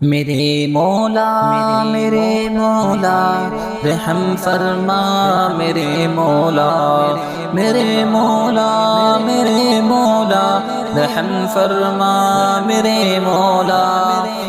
میرے مولا میرے مولا رحم فرما میرے مولا میرے مولا میرے مولا رحم فرما میرے مولا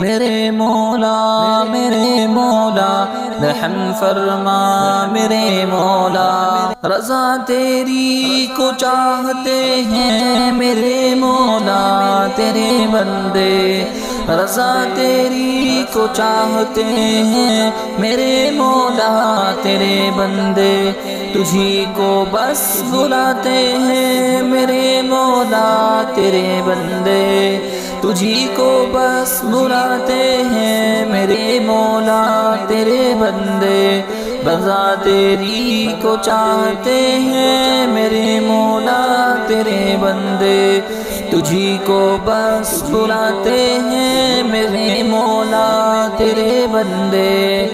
میرے مولا میرے مولا رحم فرما میرے مولا رضا تیری کو چاہتے ہیں میرے مولا تیرے بندے رضا تیری کو چاہتے ہیں میرے مولا تیرے بندے تجھی کو بس بلاتے ہیں میرے مولا تیرے بندے تجھی کو بس بلاتے ہیں میرے مولا تیرے بندے رضا تیری کو چاہتے ہیں میرے مولا تیرے بندے تجھی کو بس بلاتے ہیں میرے مولا تیرے بندے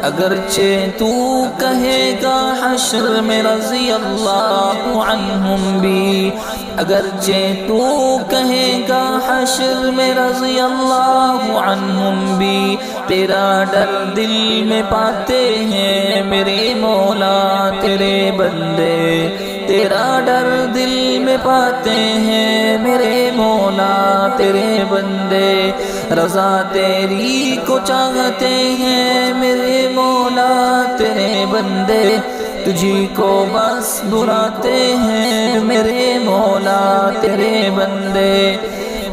اگرچہ تو کہے گا حشر میں رضی اللہ عنہم بھی اگرچہ تو کہے گا حشر میں رضی اللہ عنہم بھی تیرا ڈر دل میں پاتے ہیں میرے مولا تیرے بندے تیرا ڈر دل میں پاتے ہیں میرے مولا تیرے بندے رضا تیری کو چاہتے ہیں میرے مولا تیرے بندے تجھی کو بس بلاتے ہیں میرے مولا تیرے بندے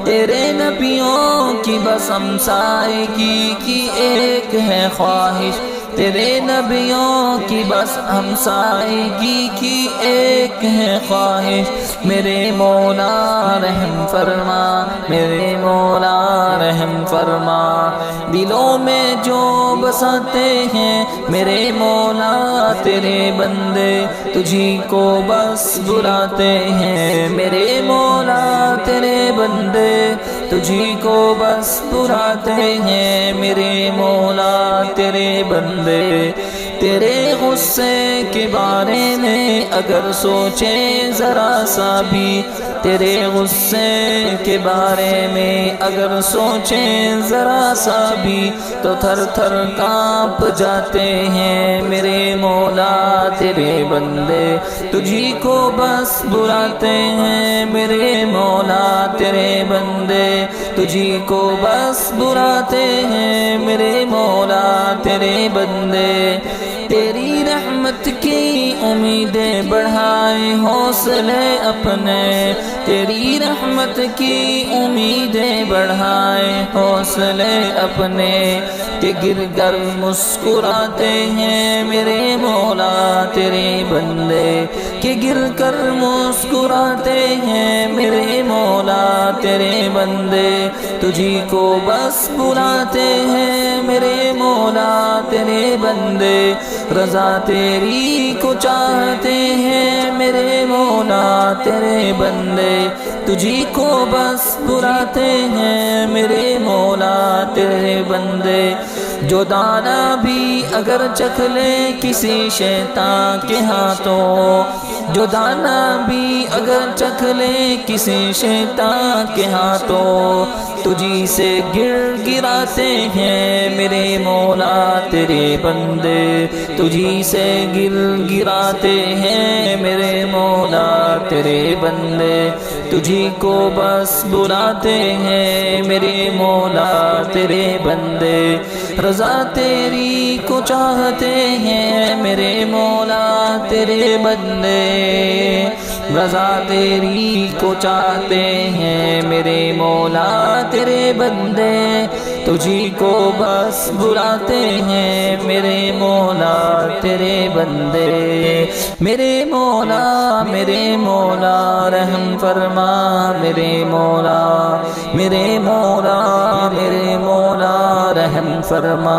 تیرے نبیوں کی بس ہمسائیگی کی ایک ہے خواہش تیرے نبیوں کی بس ہمسائیگی کی ایک ہے خواہش میرے مولا رحم فرما میرے مولا رحم فرما دلوں میں جو بساتے ہیں میرے مولا تیرے بندے تجھی کو بس بلاتے ہیں میرے مولا تیرے بندے تجھی کو بس بلاتے ہیں میرے مولا تیرے بندے تیرے غصے کے بارے میں اگر سوچیں ذرا سا بھی تیرے غصے کے بارے میں اگر سوچیں ذرا سا بھی تو تھر تھر کانپ جاتے ہیں میرے مولا تیرے بندے تجھی کو بس بلاتے ہیں میرے مولا تیرے بندے تجھی کو بس بلاتے ہیں میرے مولا تیرے بندے تیری رحمت کی امیدیں بڑھائے حوصلے اپنے تیری رحمت کی امیدیں بڑھائے حوصلے اپنے کہ گر کر مسکراتے ہیں میرے مولا تیرے بندے کہ گر کر مسکراتے ہیں میرے مولا تیرے بندے تجھی کو بس بلاتے ہیں میرے مولا تیرے بندے رضا تیری کو چاہتے ہیں میرے مولا تیرے بندے تجھی کو بس بلاتے ہیں میرے مولا تیرے بندے جو دانا بھی اگر چکھ لے کسی شیطان کے ہاتھوں جو دانا بھی اگر چکھ لے کسی شیطان کے ہاتھوں تجھی سے گر گراتے ہیں میرے مولا تیرے بندے تجھی سے گر گراتے ہیں میرے مولا تیرے بندے تجھی کو بس بلاتے ہیں میرے مولا تیرے بندے رضا تیری کو چاہتے ہیں میرے مولا تیرے بندے رضا تیری کو چاہتے ہیں میرے مولا تیرے بندے تجھی کو بس بلاتے ہیں میرے مولا تیرے بندے میرے مولا رحم فرما میرے مولا میرے مولا رحم فرما